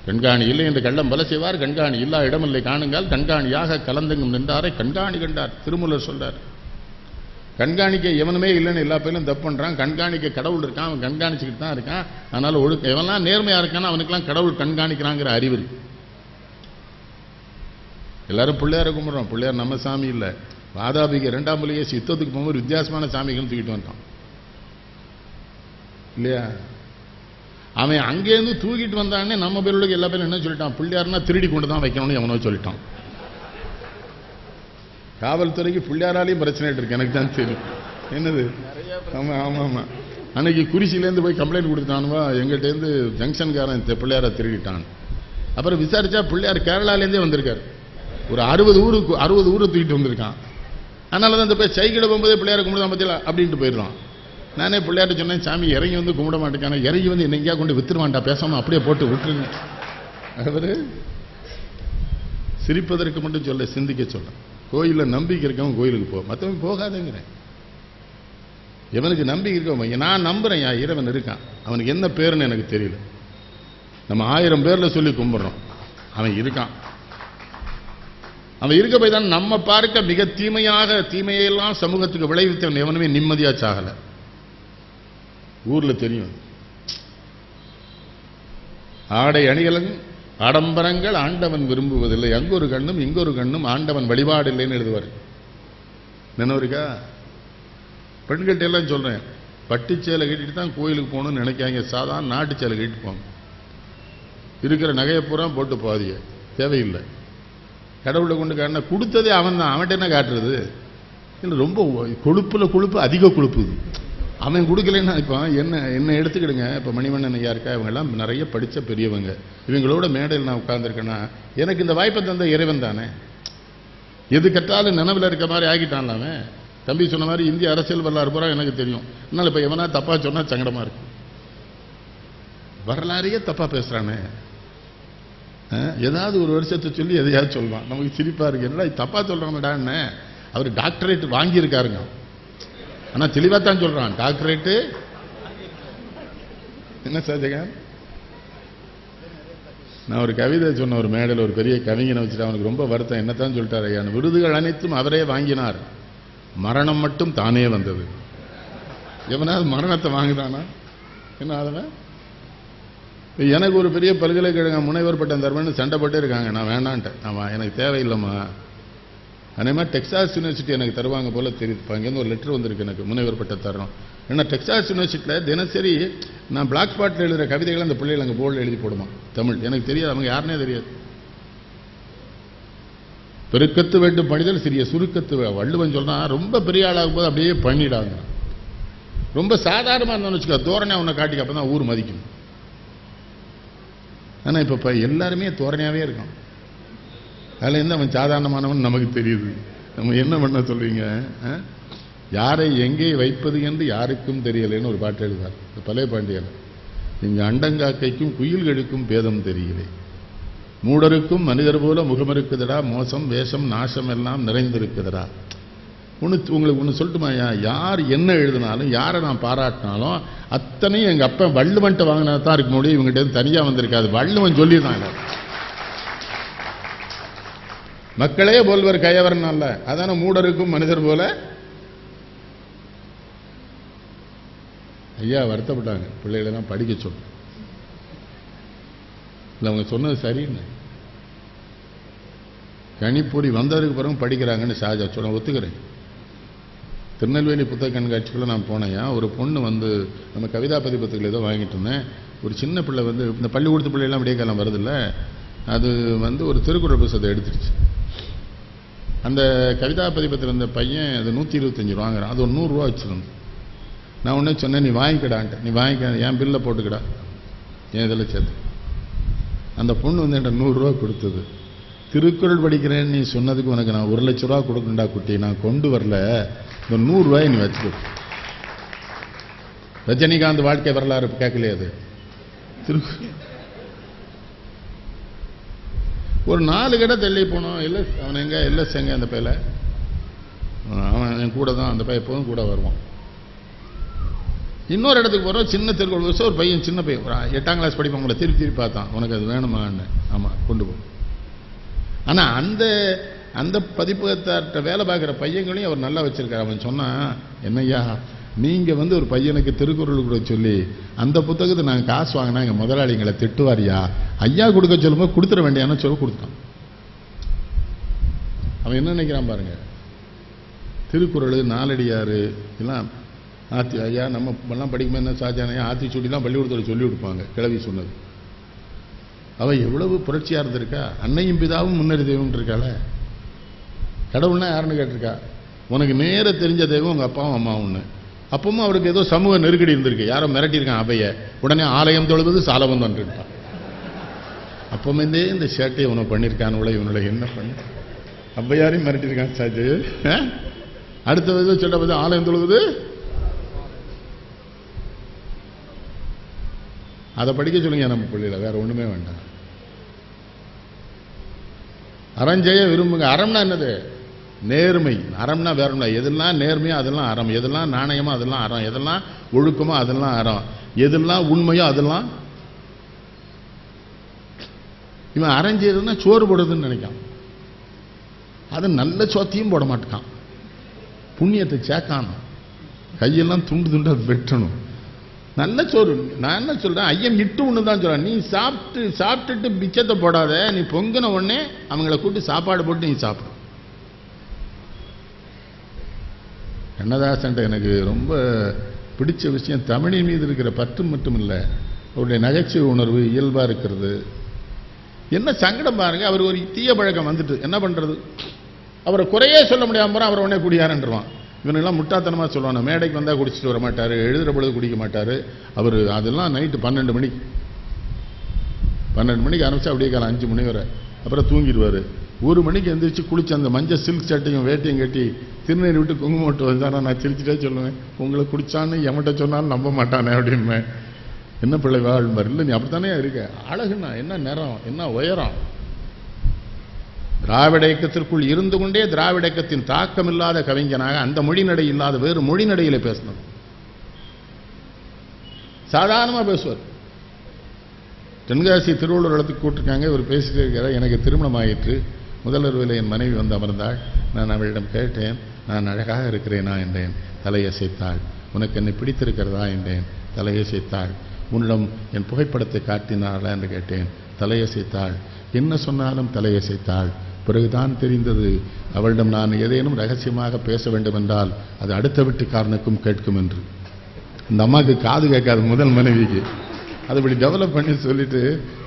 கண்காணி இல்லை என்று கள்ளம் பல செய்வார், கண்காணி இல்லா இடமில்லை காணுங்கால் கண்காணியாக கலந்தெங்கும் நின்றாரை கண்காணி கண்டார். திருமூலர் சொல்றார். கண்காணிக்க எவனுமே இல்லைன்னு எல்லா பேரும் தப்பு பண்றான். கண்காணிக்க கடவுள் இருக்கான், அவன் கண்காணிச்சுக்கிட்டு தான் இருக்கான். அதனால ஒழுக்க எவன்லாம் நேர்மையா இருக்கான்னு அவனுக்கெல்லாம் கடவுள் கண்காணிக்கிறாங்கிற அறிவு இருக்கு. எல்லாரும் பிள்ளையார கும்பிடுறோம். பிள்ளையார் நம்ம சாமி இல்லை. வாதாபிக்கு 2ஆம் பலியை சித்தத்துக்கு போகும்போது வித்தியாசமான சாமிகள் தூக்கிட்டு வந்துட்டான் இல்லையா? அவன் அங்கேருந்து தூக்கிட்டு வந்தானே நம்ம பேருக்கு எல்லா பேரும் என்ன சொல்லிட்டான்? பிள்ளையார்னா திருடி கொண்டு தான் வைக்கணும்னு எவனோ சொல்லிட்டான். காவல்துறைக்கு பிள்ளையாராலையும் பிரச்சனை இருக்கு, எனக்கு தான் தெரியும். என்னது? ஆமா ஆமா ஆமா. அன்னைக்கு குறிச்சியிலேருந்து போய் கம்ப்ளைண்ட் கொடுத்துட்டானுவா, எங்கிட்டேருந்து ஜங்ஷன்காரன் பிள்ளையாரை திருடிட்டான். அப்புறம் விசாரிச்சா பிள்ளையார் கேரளாலேருந்தே வந்திருக்காரு. ஒரு 60 ஊரை தூக்கிட்டு வந்திருக்கான். அதனால தான் இந்த போய் சைக்கிளை போகும்போதே பிள்ளையார கும்பிடுதான் பத்தியா அப்படின்ட்டு போயிடுறோம். நானே பிள்ளையார்ட்ட சொன்னேன், சாமி இறங்கி வந்து கும்பிட மாட்டேங்கான, இறங்கி வந்து என்னையா கொண்டு வித்துருவான்டா, பேசாம அப்படியே போட்டு விட்டுருங்க. அவரு சிரிப்பதற்கு மட்டும் சொல்ல, சிந்திக்க சொல்ல. கோயிலில் நம்பிக்கை இருக்கவன் கோயிலுக்கு போ, மற்றவன் போகாதேங்கிறேன். எவனுக்கு நம்பிக்கை இருக்கவன், நான் நம்புறேன் இறைவன் இருக்கான், அவனுக்கு என்ன பேருன்னு எனக்கு தெரியல. நம்ம 1000 பேர்ல சொல்லி கும்பிடுறோம், அவன் இருக்கான். அவன் இருக்க போய் தான் நம்ம பார்க்க மிக தீமையெல்லாம் சமூகத்துக்கு விளைவித்தவன் எவனுமே நிம்மதியா சாகல. ஊர்ல தெரியும். ஆடை அணிகலன் ஆடம்பரங்கள் ஆண்டவன் விரும்புவதில்லை, அங்கொரு கண்ணும் இங்கொரு கண்ணும் ஆண்டவன் வழிபாடு இல்லைன்னு எழுதுவார். நினைவருக்கா? பெண்கள்ட்ட எல்லாம் சொல்றேன், பட்டுச்சேலை கட்டிட்டு தான் கோயிலுக்கு போகணும்னு நினைக்காங்க. சாதாரண நாட்டு சேலை கட்டிட்டு போங்க. இருக்கிற நகையை பூரா போட்டு போதிய தேவையில்லை. கடவுளை கொண்டு காட்டினா கொடுத்ததே அவன் தான், அவன்கிட்ட என்ன காட்டுறது? இல்லை, ரொம்ப கொழுப்பு அதிக கொழுப்பு. அவன் கொடுக்கலன்னா இப்போ என்ன எடுத்துக்கிடுங்க. இப்போ மணிவண்ணன் ஐயா இருக்கா, இவங்கெல்லாம் நிறைய படித்த பெரியவங்க. இவங்களோட மேடையில் நான் உட்கார்ந்துருக்கேன்னா எனக்கு இந்த வாய்ப்பை தந்த இறைவன் தானே. எது கட்டாலும் நினைவில் இருக்க மாதிரி ஆகிட்டான்லாமே. தம்பி சொன்ன மாதிரி இந்திய அரசியல் வரலாறு பூரா எனக்கு தெரியும். அதனால இப்போ எவனா தப்பா சொன்னா சங்கடமா இருக்கு. வரலாறையே தப்பா பேசுறானே. ஏதாவது ஒரு வருஷத்தை சொல்லி எதையாவது சொல்லுவான், நமக்கு சிரிப்பா இருக்கு. என்னடா தப்பா சொல்றாங்கடான்னு. அவர் டாக்டரேட் வாங்கியிருக்காருங்க, ஆனா தெளிவா தான் சொல்றான். டாக்டரேட்டு என்ன சார்? நான் ஒரு கவிதை சொன்ன, ஒரு மேடையில் ஒரு பெரிய கவிஞனை வச்சுட்டு அவனுக்கு ரொம்ப வருத்தம். என்னத்தான் சொல்லிட்டாரு ஐயா, விருதுகள் அனைத்தும் அவரே வாங்கினார், மரணம் மட்டும் தானே வந்தது. எவனாவது மரணத்தை வாங்கினானா என்ன ஆதவன்? எனக்கு ஒரு பெரிய பல்கலைக்கழகம் முனைவர் பட்டம் தருவன்னு சண்டை போட்டே இருக்காங்க. நான் வேண்டான்ட்டேன். ஆமாம், எனக்கு தேவையில்லைம்மா. அதே மாதிரி டெக்சாஸ் யூனிவர்சிட்டி எனக்கு தருவாங்க போல தெரியுது. இப்போ அங்கேருந்து ஒரு லெட்டர் வந்திருக்கு, எனக்கு முனைவர் பட்டம் தரோம். ஏன்னா டெக்சாஸ் யூனிவர்சிட்டியில் தினசரி நான் பிளாக் ஸ்பாட்டில் எழுதுகிற கவிதைகளை அந்த பிள்ளைகள் அங்கே போர்டில் எழுதி போடுமா தமிழ். எனக்கு தெரியாது, அவங்க யாருன்னே தெரியாது. பெருக்கத்து வேண்டும் பணிதல் சிறிய சுருக்கத்து. வள்ளுவன் சொன்னா ரொம்ப பெரிய ஆளாகும் போது அப்படியே பண்ணிடாங்க. ரொம்ப சாதாரணமாக இருந்தான்னு வச்சுக்கோ, தோரணை அவனை காட்டிக்க, அப்போ தான் ஊர் மதிக்கும். ஆனால் இப்போ எல்லாருமே தோரணையாகவே இருக்கான். அதில் இருந்து அவன் சாதாரணமானவன் நமக்கு தெரியுது. நம்ம என்ன பண்ண சொல்றீங்க? யாரை எங்கே வைப்பது என்று யாருக்கும் தெரியலைன்னு ஒரு பாட்டு எழுதார் பழைய பாண்டியன். இங்கு அண்டங்காக்கைக்கும் குயில்களுக்கும் பேதம் தெரியலை, மூடருக்கும் மனிதர் போல முகம் இருக்குதுடா, மோசம் வேஷம் நாசம் எல்லாம் நிறைந்திருக்குதுடா. உங்களுக்கு ஒன்று சொல்லட்டுமா? யார் என்ன எழுதினாலும் யாரை நான் பாராட்டினாலும் அத்தனையும் எங்கள் அப்பா வள்ளுவன்ட்ட வாங்கினா தான் இருக்க முடியும். இவங்ககிட்ட தனியாக வந்திருக்காது. வள்ளுவன் சொல்லியிருந்தாங்க, மக்களே போல்வர் கயவரன் அல்ல, அதான மூடருக்கும் மனிதர் போல. ஐயா வருத்தப்பட்டாங்க, பிள்ளைகளெல்லாம் படிக்க சொல்ல. இல்லை, அவங்க சொன்னது சரின்னு. கணிப்பொறி வந்ததுக்கு பிறகு படிக்கிறாங்கன்னு ஷாஜா சொல்ல ஒத்துக்கிறேன். திருநெல்வேலி புத்தக கண்காட்சிக்குள்ள நான் போனேன். ஒரு பொண்ணு வந்து நம்ம கவிதா பதிப்பத்துக்கள் ஏதோ வாங்கிட்டு இருந்தேன். ஒரு சின்ன பிள்ளை வந்து இந்த பள்ளிக்கூடத்து பிள்ளைலாம் விடிய காலம் வருதில்ல, அது வந்து ஒரு திருக்குறள் புத்தகத்தை எடுத்துருச்சு. அந்த கவிதா பதிப்பத்தில் இருந்த பையன் அது 125 ரூபா வாங்குறான். அது ஒரு 100 ரூபா வச்சுருந்து. நான் உடனே சொன்னேன், நீ வாங்கிக்கடான்ட்டு. நீ வாங்கிக்க, என் பில்லை போட்டுக்கடா, என் இதில் சேர்த்து. அந்த பொண்ணு வந்து என்கிட்ட 100 ரூபா கொடுத்தது. திருக்குறள் படிக்கிறேன்னு நீ சொன்னதுக்கு உனக்கு நான் 1 லட்ச ரூபா கொடுக்கணுண்டா குட்டி, நான் கொண்டு வரல, இந்த 100 ரூபாயை நீ வச்சுக்கோ. ரஜினிகாந்த் வாழ்க்கை வரலாறு கேட்கலையே அது. ஒரு 4 கடை தள்ளி போனோம். இல்லை அவன் எங்க இல்லை செங்க அந்த பையில, அவன் என் கூட தான், அந்த பையன் எப்போதும் கூட வருவான். இன்னொரு இடத்துக்கு போகிறோம், சின்ன திருக்குறள் ஒரு பையன், சின்ன பையன், ஒரு 8ஆம் கிளாஸ் படிப்பவங்களை திருப்பி பார்த்தான். உனக்கு அது வேணுமான்னு. ஆமாம் கொண்டு போ. ஆனால் அந்த பதிப்பகத்தார்கிட்ட வேலை பார்க்குற பையங்களையும் அவர் நல்லா வச்சிருக்காரு. அவன் சொன்னான், என்னய்யா நீங்கள் வந்து ஒரு பையனுக்கு திருக்குறள் கூட சொல்லி அந்த புத்தகத்தை நாங்கள் காசு வாங்கினா எங்கள் முதலாளிங்களை திட்டுவாரியா, ஐயா கொடுக்க சொல்லும்போது கொடுத்துட வேண்டியான்னு சொல்லி கொடுத்தான். அவன் என்ன நினைக்கிறான் பாருங்க. திருக்குறள், நாலடியாறு எல்லாம் ஆத்தி ஐயா நம்ம எல்லாம் படிக்கும்போது என்ன சாஜானையா ஆத்திச்சூடிலாம் பள்ளிக்கூடத்தில் சொல்லி கொடுப்பாங்க, கிளவி சொன்னது. அவள் எவ்வளவு புரட்சியாக இருந்திருக்கா. அன்னையும் பிதாவும் முன்னறி தெய்வம் இருக்காள. கடவுள்னா யாருன்னு கேட்டிருக்கா. உனக்கு நேர தெரிஞ்ச தெய்வம் உங்கள் அப்பாவும் அம்மாவுன்னு. அப்பவும் அவருக்கு ஏதோ சமூக நெருக்கடி இருந்திருக்கு, யாரோ மிரட்டியிருக்கான் அவைய. உடனே ஆலயம் தொழுவது சாலவந்தான் இருக்கான். அப்போமே இந்த சேட்டையை உனக்கு பண்ணியிருக்கான், இவனுடைய என்ன பண்ண அவ்வையாரையும் மிரட்டியிருக்கான் சாஜு. அடுத்த சொல்ற போது ஆலயம் தொழுவது அதை படிக்க சொல்லுங்க நம்ம பிள்ளைல, வேற ஒண்ணுமே வேண்டாம். அறஞ்செய்ய விரும்புங்க. அறம்னா என்னது? நேர்மை. அறம்னா வேற ஒண்ணு. எதெல்லாம் நேர்மையோ அதெல்லாம் அறம், எதெல்லாம் நாணயமோ அதெல்லாம் அறம், எதெல்லாம் ஒழுக்கமோ அதெல்லாம் அறம், எதெல்லாம் உண்மையோ அதெல்லாம். இவன் அறஞ்செய்யறதுன்னா சோறு போடுறதுன்னு நினைக்கான். அது நல்ல சோத்தையும் போட மாட்டான், புண்ணியத்தை சேர்க்கானும், கையெல்லாம் துண்டு துண்டா வெட்டணும். நல்ல சோறு. நான் என்ன சொல்றேன், ஐயன் இட்டு ஒண்ணு தான் சொல்றேன். நீ சாப்பிட்டுட்டு மிச்சத்தை போடாத, நீ பொங்கின உடனே அவங்கள கூட்டி சாப்பாடு போட்டு நீ சாப்பிடு. கண்ணதாசன் எனக்கு ரொம்ப பிடிச்ச விஷயம் தமிழின் மீது இருக்கிற பற்று மட்டும் இல்லை, அவருடைய நகைச்சுவை உணர்வு இயல்பா இருக்கிறது. என்ன சங்கடம் பாருங்க, அவர் ஒரு தீய பழக்கம் வந்துட்டு என்ன பண்றது, அவரை குறையே சொல்ல முடியாம போற, அவர் உடனே குடியாரன்றான். இவனெல்லாம் முட்டாத்தனமா சொல்லுவாங்க, மேடைக்கு வந்தா குடிச்சிட்டு வர மாட்டாரு, எழுதுற பொழுது குடிக்க மாட்டாரு அவர். அதெல்லாம் நைட்டு 12 மணிக்கு ஆரம்பிச்சு அப்படியே காலம் 5 மணி வரை, அப்புறம் தூங்கிடுவாரு. 1 மணிக்கு எந்திரிச்சு குளிச்சு அந்த மஞ்சள் சில்க் சட்டையும் வேட்டையும் கட்டி திருநீர் விட்டு குங்குமம் விட்டு வந்தானா நான் சிரிச்சுட்டே சொல்லுவேன், உங்களை குடிச்சான்னு எமட்ட சொன்னாலும் நம்ப மாட்டானே அப்படின்னு. என்ன பிள்ளை வாழ்பார், இல்லை நீ அப்படித்தானே இருக்க, அழகுனா என்ன நிறம், என்ன உயரம். திராவிட இயக்கத்திற்குள் இருந்து கொண்டே திராவிட இயக்கத்தின் தாக்கம் இல்லாத கவிஞனாக அந்த மொழி நடை இல்லாத வேறு மொழி நடையில பேசணும். சாதாரணமா பேசுவார். தென்காசி திருவள்ளுவர் இடத்துக்கு கூட்டிருக்காங்க, இவர் பேசிட்டு இருக்கிறார். எனக்கு திருமணம் ஆயிற்று, முதல்வரில் என் மனைவி வந்து அமர்ந்தாள். நான் அவளிடம் கேட்டேன், நான் அழகாக இருக்கிறேனா என்றேன். தலையசைத்தாள். உனக்கு என்னை பிடித்திருக்கிறதா என்றேன். தலையசைத்தாள். உன்னிடம் என் புகைப்படத்தை காட்டினாளா என்று கேட்டேன். தலையசைத்தாள். என்ன சொன்னாலும் தலையசைத்தாள். பிறகுதான் தெரிந்தது அவளிடம் நான் ஏதேனும் ரகசியமாக பேச வேண்டும் என்றால் அது அடுத்த வீட்டுக்காரனுக்கும் கேட்கும் என்று. இந்த அம்மாவுக்கு காது கேட்காது, முதல் மனைவிக்கு. அதை இப்படி டெவலப் பண்ணி சொல்லிட்டு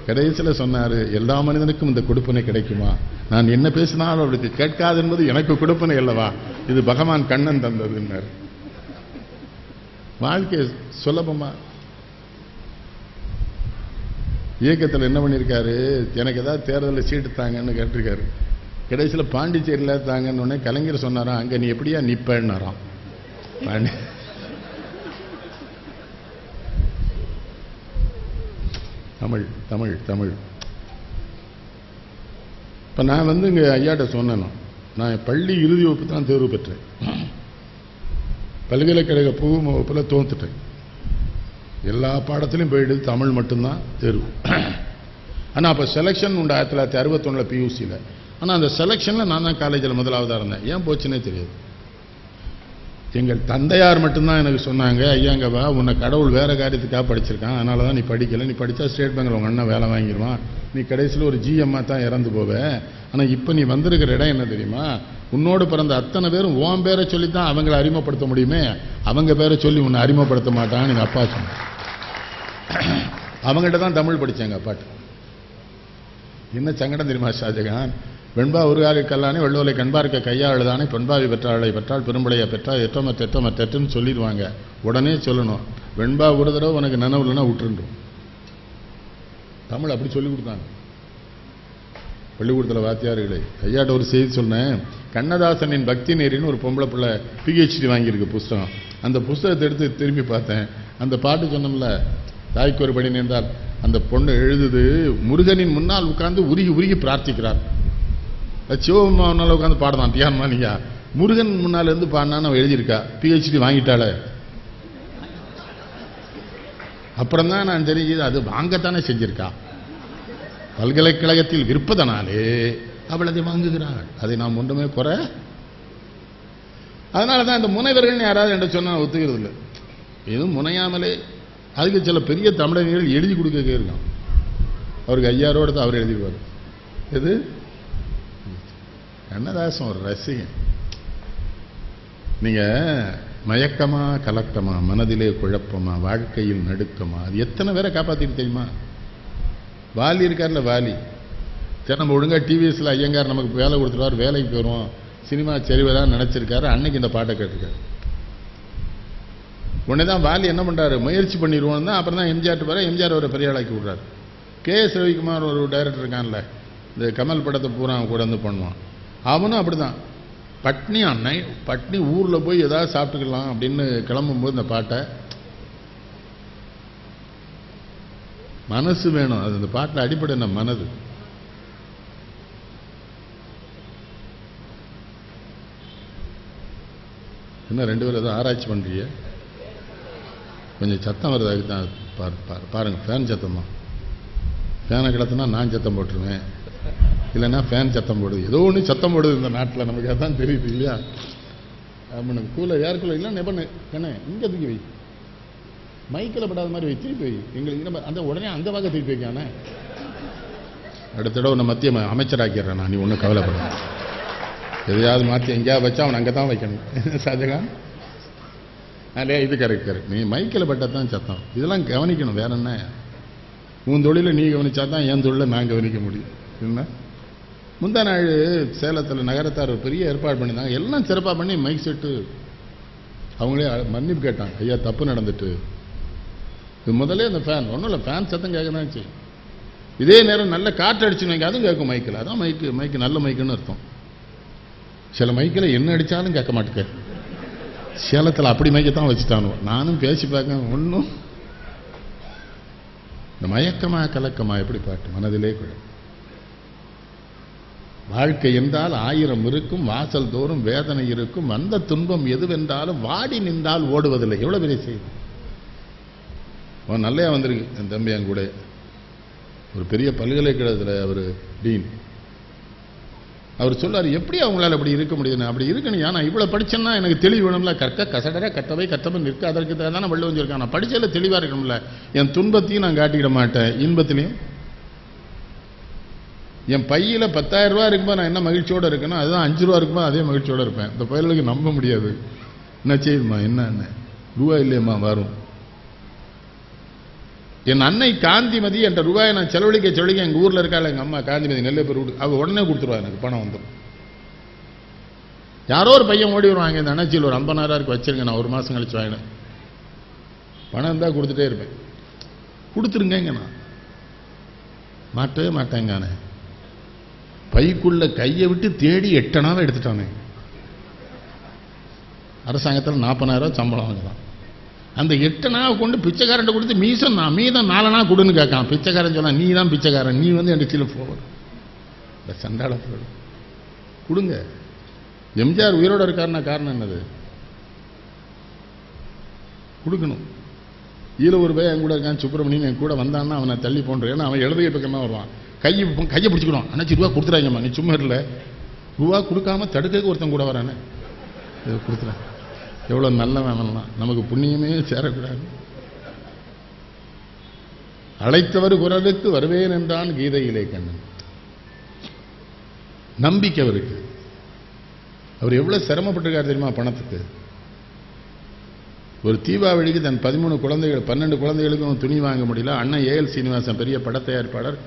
கடைசியில் சொன்னாரு, எல்லா மனிதனுக்கும் இந்த கொடுப்பனை கிடைக்குமா, நான் என்ன பேசினாலும் அவளுக்கு கேட்காது என்பது எனக்கு கொடுப்பனை அல்லவா, இது பகவான் கண்ணன் தந்ததுன்னாரு. வாழ்க்கை சுலபமா. இயக்கத்தில் என்ன பண்ணியிருக்காரு, எனக்கு ஏதாவது தேர்தலில் சீட்டு தாங்கன்னு கேட்டிருக்காரு. கடைசியில் பாண்டிச்சேரியில் தாங்கன்னு உடனே கலைஞர் சொன்னாராம், அங்கே நீ எப்படியா நிப்பேன்னாராம். தமிழ் தமிழ் தமிழ். இப்போ நான் வந்து இங்கே ஐயாட்ட சொன்னேன், நான் பள்ளி இறுதி வகுப்பு தான் தேர்வு பெற்றேன், பல்கலைக்கழக புகு வகுப்பில் தோத்துட்டேன். எல்லா பாடத்திலையும் போயிடுது, தமிழ் மட்டும்தான் தேர்வு. ஆனால் அப்போ செலெக்ஷன் உண்டு 1961 பியூசியில். ஆனால் அந்த செலெக்ஷனில் நான் தான் காலேஜில் முதலாவதாக இருந்தேன். ஏன் போச்சுன்னே தெரியாது. எங்கள் தந்தையார் மட்டும்தான் எனக்கு சொன்னாங்க, ஐயாங்கவா உன்னை கடவுள் வேறு காரியத்துக்காக படிச்சிருக்கான், அதனால தான் நீ படிக்கலை, நீ படித்தா ஸ்டேட் பேங்கில் உங்கள் அண்ணன் வேலை வாங்கிடுவான், நீ கடைசியில் ஒரு ஜிஎம்மாக தான் இறந்து போவேன். ஆனால் இப்போ நீ வந்திருக்கிற இடம் என்ன தெரியுமா, உன்னோடு பிறந்த அத்தனை பேரும் உன் பேரை சொல்லித்தான் அவங்களை அறிமுகப்படுத்த முடியுமே, அவங்க பேரை சொல்லி உன்னை அறிமுகப்படுத்த மாட்டான்னு எங்கள் அப்பா சொன்னாங்க. அவங்ககிட்ட தான் தமிழ் படித்தாங்க அப்பாட்டு. என்ன சங்கடம் தெரியுமா ஷாஜகான், வெண்பா உருகாலி கல்லானே வெள்ளோலை கண்பார்க்க கையாளுதானே பெண்பாவி பெற்றாளை பெற்றால் பெரும்படையை பெற்றால் எட்டமற்றெட்டுன்னு சொல்லிடுவாங்க. உடனே சொல்லணும், வெண்பா ஒரு தடவை உனக்கு நினைவுலன்னா விட்டுருந்துடும். தமிழ் அப்படி சொல்லி கொடுத்தாங்க பள்ளிக்கூடத்தில் வாத்தியார்களே. ஐயாட்ட ஒரு செய்தி சொன்னேன், கண்ணதாசனின் பக்தி நேரின்னு ஒரு பொம்பளை பிள்ளை PhD வாங்கியிருக்கு புஸ்தகம். அந்த புஸ்தகத்தை எடுத்து திரும்பி பார்த்தேன். அந்த பாட்டு சொன்னோம்ல, தாய்க்கு ஒரு படி நேர்ந்தால், அந்த பொண்ணு எழுதுது, முருகனின் முன்னால் உட்கார்ந்து உருகி உருகி பிரார்த்திக்கிறார். சிவபெருமானால உட்காந்து பாடலாம் தியானமா, நீங்க முருகன் முன்னால இருந்து பாடினான்னு அவ எழுதியிருக்கா, PhD வாங்கிட்டாள. அப்புறம் தான் நான் தெரிஞ்சது, அது வாங்கத்தானே செஞ்சிருக்கா, பல்கலைக்கழகத்தில் விற்பதனாலே அவள் அதை வாங்குகிறாள். அதை நாம் ஒன்றுமே குறை. அதனாலதான் இந்த முனைவர்கள் யாராவது என்று சொன்னா ஒத்துக்கிறது இல்லை. எதுவும் முனையாமலே அதுக்கு சில பெரிய தமிழர்கள் எழுதி கொடுக்க இருக்கான். அவருக்கு ஐயாரோடு தான் அவர் எழுதிடுவார். எது கண்ணதாசன் ஒரு ரசிகன். நீங்க மயக்கமா கலக்கமா, மனதிலே குழப்பமா, வாழ்க்கையில் நடுக்கமா, அது எத்தனை பேரை காப்பாத்திட்டு தெரியுமா. வாலி இருக்கார்ல, வாலி நம்ம ஒழுங்கா டிவிஎஸ்ல ஐயங்கார் நமக்கு வேலை கொடுத்துருவார், வேலைக்கு போயிடுவோம், சினிமா செறிவதான் நினைச்சிருக்காரு. அன்னைக்கு இந்த பாட்டை கேட்டிருக்காரு. உடனேதான் வாலி என்ன பண்றாரு, முயற்சி பண்ணிடுவோம் தான். அப்புறம் தான் எம்ஜிஆர் வர, எம்ஜிஆர் ஒரு பெரிய ஆளாக்கி விடுறாரு. KS ரவிக்குமார் ஒரு டைரக்டர் இருக்கான்ல, இந்த கமல் படத்தை பூரா கூட வந்து பண்ணுவான். அவனும் அப்படிதான். பட்னி ஊர்ல போய் ஏதாவது சாப்பிட்டுக்கலாம் அப்படின்னு கிளம்பும்போது இந்த பாட்டை மனசு வேணும். அது இந்த பாட்டில் அடிப்படை என்ன மனது. என்ன 2 பேரும் ஏதோ ஆராய்ச்சி பண்றீங்க? கொஞ்சம் சத்தம் வருது. அதுக்கு தான் பாருங்க, ஃபேன் சத்தம் தான். ஃபேனை கிடத்துனா நான் சத்தம் போட்டுருவேன், இல்லைன்னா ஃபேன் சத்தம் போடுது. ஏதோ ஒன்று சத்தம் போடுது இந்த நாட்டில், நமக்கு அதான் தெரியுது இல்லையா? அப்படின்னு கூலர் ஏர் கூலர் இல்லை நெபண்ணு என்ன இங்கே தூக்கி வை, மைக்கில் படாத மாதிரி வை, திருப்பி வை. எங்களுக்கு நம்ம அந்த உடனே அந்த வகை திருப்பி வைக்கானே. அடுத்த தடவை உன்னை மத்திய அமைச்சராக்கிறேன் நான், நீ ஒன்றும் கவலைப்பட. எதையாவது மாற்றி எங்கேயாவது வச்சா அவன் அங்கே தான் வைக்கணும். ஷாஜகான் இல்லையா? இது கரெக்ட். நீ மைக்கில் பட்டால் தான் சத்தம். இதெல்லாம் கவனிக்கணும். வேற என்ன, உன் தொழிலை நீ கவனிச்சா தான் என் தொழிலை நான் கவனிக்க முடியும். என்ன முந்தா நாள் சேலத்தில் நகரத்தார் ஒரு பெரிய ஏற்பாடு பண்ணியிருந்தாங்க. எல்லாம் சிறப்பாக பண்ணி மைக் செட்டு அவங்களே மன்னிப்பு கேட்டாங்க. ஐயா தப்பு நடந்துட்டு. இது முதலே அந்த ஃபேன் ஒன்றும் இல்லை, ஃபேன் சத்தம் கேட்க தான் செய்யும். இதே நேரம் நல்ல காற்று அடிச்சுன்னு வைங்க, அதுவும் கேட்கும் மைக்கில். அதான் மைக்கு நல்ல மைக்குன்னு அர்த்தம். சில மைக்கில் என்ன அடித்தாலும் கேட்க மாட்டேங்க. சேலத்தில் அப்படி மைக்கத்தான் வச்சுட்டானோ. நானும் பேசி பார்க்க ஒன்றும் இந்த மயக்கமா கலக்கமா எப்படி பாட்டு மனதிலே கூட. வாழ்க்கை என்றால் 1000 இருக்கும், வாசல் தோறும் வேதனை இருக்கும், வந்த துன்பம் எதுவென்றாலும் வாடி நின்றால் ஓடுவதில்லை. எவ்வளவு பெரிய செய்தி. அவன் நல்லையா வந்திருக்கு. என் தம்பி என் கூட ஒரு பெரிய பல்கலைக்கழகத்தில் அவர் டீன். அவர் சொல்லார், எப்படி அவங்களால அப்படி இருக்க முடியுதுன்னு. அப்படி இருக்கணும். ஏன்னா இவ்வளவு படிச்சேன்னா எனக்கு தெளிவு வேணும்ல. கற்க கசடர கட்டவை கட்டவன் நிற்க, அதற்கு தானே வள்ளுவன் சொல்லியிருக்கான். நான் படிச்சதுல தெளிவா இருக்கணும்ல. என் துன்பத்தையும் நான் காட்டிக்கிட மாட்டேன், இன்பத்திலையும். என் பையில 10,000 ரூபாய் இருக்கும்போது நான் என்ன மகிழ்ச்சியோட இருக்கணும், அதுதான் 5 ரூபா இருக்கும்போது அதே மகிழ்ச்சியோட இருப்பேன். இந்த பயலுக்கு நம்ப முடியாது. என்ன செய்யுமா, என்ன ரூபாய் இல்லையம்மா வரும். என் அன்னை காந்திமதி என்ற ரூபாயை நான் செலவழிக்க எங்க ஊர்ல இருக்காள் எங்க அம்மா காந்திமதி நெல்லைப்பூர், அவ உடனே கொடுத்துருவா. எனக்கு பணம் வந்துடும். யாரோ ஒரு பையன் ஓடி வருவாங்க, இந்த அணைச்சியில் ஒரு 50,000 வச்சிருங்க, நான் 1 மாசம் கழிச்சு வாங்கினேன். பணம் இருந்தா கொடுத்துட்டே இருப்பேன். கொடுத்துருங்க, நான் மாட்டவே மாட்டேங்கானே. பைக்குள்ள கையை விட்டு தேடி 8 அணாவை எடுத்துட்டானே. அரசாங்கத்தில் 40,000 சம்பளம் வாங்கலாம். அந்த 8 அணாவை கொண்டு பிச்சைக்காரன் கொடுத்து மீதம் 4 அணா கொடுன்னு கேட்கான். பிச்சைக்காரன் சொன்னா, நீ தான் பிச்சைக்காரன், நீ வந்து என் கீழே போகணும். இந்த சண்டாள கொடுங்க. எம்ஜிஆர் உயிரோட இருக்காருன்னா காரணம் என்னது? கொடுக்கணும். ஈழ ஒரு பையன் என் கூட இருக்கான், சுப்பிரமணியன் என் கூட வந்தான்னா அவனை தள்ளி போன்றேன். ஏன்னா அவன் எழுதிய பக்கம் தான் வருவான். கையை பிடிச்சிக்கணும். அண்ணாச்சி ரூபா கொடுத்துறாங்கம்மா, நீ சும்மா இல்லை. ரூபா கொடுக்காம தடுக்க ஒருத்தன் கூட வரானே, கொடுத்துறேன். எவ்வளவு நல்ல வேணலாம். நமக்கு புண்ணியமே சேரக்கூடாது. அழைத்தவர் குரலுக்கு வருவேன் என்றான் கீதையிலே கண்ணன். நம்பிக்கை அவருக்கு. அவர் எவ்வளவு சிரமப்பட்டிருக்காரு தெரியுமா பணத்துக்கு. ஒரு தீபாவளிக்கு தன் 13 குழந்தைகள் 12 குழந்தைகளுக்கும் துணி வாங்க முடியல. அண்ணன் ஏஎல் சீனிவாசன் பெரிய பட தயாரிப்பாளர்,